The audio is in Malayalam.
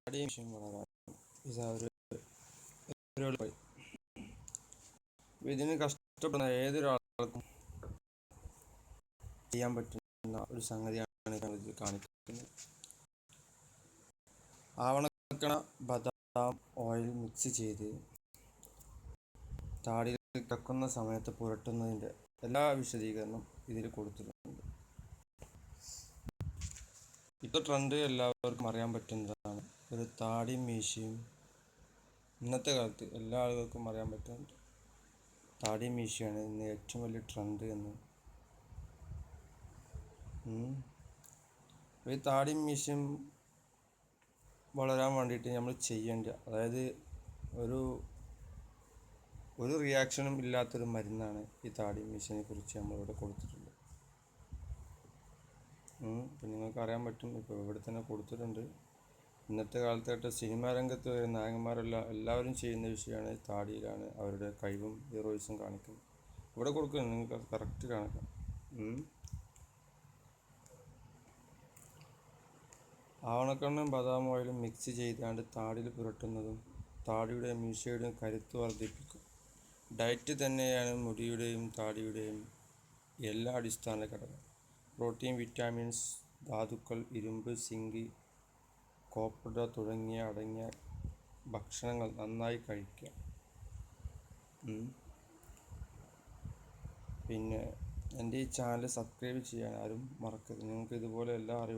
വിഷയം വളരാൻ ഇത് ഒരു ഇതിന് കഷ്ടപ്പെടുന്ന ഏതൊരാൾക്കും ചെയ്യാൻ പറ്റുന്ന ഒരു സംഗതിയാണ് ഇത് കാണിക്കുന്നത്. ആവണക്കണ ബദാം ഓയിൽ മിക്സ് ചെയ്ത് താടിയിൽ കിടക്കുന്ന സമയത്ത് പുരട്ടുന്നതിൻ്റെ എല്ലാ വിശദീകരണവും ഇതിൽ കൊടുത്തിട്ടുണ്ട്. ഇപ്പോൾ ട്രെൻഡ് എല്ലാവർക്കും അറിയാൻ പറ്റുന്നതാണ്. ഒരു താടിയും മീശയും ഇന്നത്തെ കാലത്ത് എല്ലാ ആളുകൾക്കും അറിയാൻ പറ്റുന്നുണ്ട്. താടിയും മീശയാണ് ഇന്ന് ഏറ്റവും വലിയ ട്രെൻഡ് എന്ന്. ഈ താടിയും മീശയും വളരാൻ വേണ്ടിയിട്ട് നമ്മൾ ചെയ്യേണ്ട, അതായത് ഒരു റിയാക്ഷനും ഇല്ലാത്തൊരു മരുന്നാണ് ഈ താടിയും മീശയെ കുറിച്ച് നമ്മളിവിടെ കൊടുത്തിട്ടുള്ളത്. ഇപ്പം നിങ്ങൾക്ക് അറിയാൻ പറ്റും, ഇപ്പോൾ ഇവിടെ തന്നെ കൊടുത്തിട്ടുണ്ട്. ഇന്നത്തെ കാലത്തായിട്ട് സിനിമാ രംഗത്ത് വരുന്ന നായകന്മാരെല്ലാവരും ചെയ്യുന്ന വിഷയമാണ് താടിയിലാണ് അവരുടെ കഴിവും ഹീറോയിസും കാണിക്കുന്നത്. ഇവിടെ കൊടുക്കുന്നത് നിങ്ങൾക്ക് കറക്റ്റ് കാണിക്കാം. ആവണക്കണ്ണും ബദാം ഓയിലും മിക്സ് ചെയ്താണ്ട് താടിയിൽ പുരട്ടുന്നതും താടിയുടെയും മീശയുടെയും കരുത്ത് വർദ്ധിപ്പിക്കും. ഡയറ്റ് തന്നെയാണ് മുടിയുടെയും താടിയുടെയും എല്ലാ അടിസ്ഥാന ഘടകം. പ്രോട്ടീൻ, വിറ്റാമിൻസ്, ധാതുക്കൾ, ഇരുമ്പ്, സിങ്ക്, കോപ്പർ തുടങ്ങിയ അടങ്ങിയ ഭക്ഷണങ്ങൾ നന്നായി കഴിക്കുക. പിന്നെ എൻ്റെ ഈ ചാനൽ സബ്സ്ക്രൈബ് ചെയ്യാൻ ആരും മറക്കരുത്. നിങ്ങൾക്ക് ഇതുപോലെ എല്ലാ അറിവും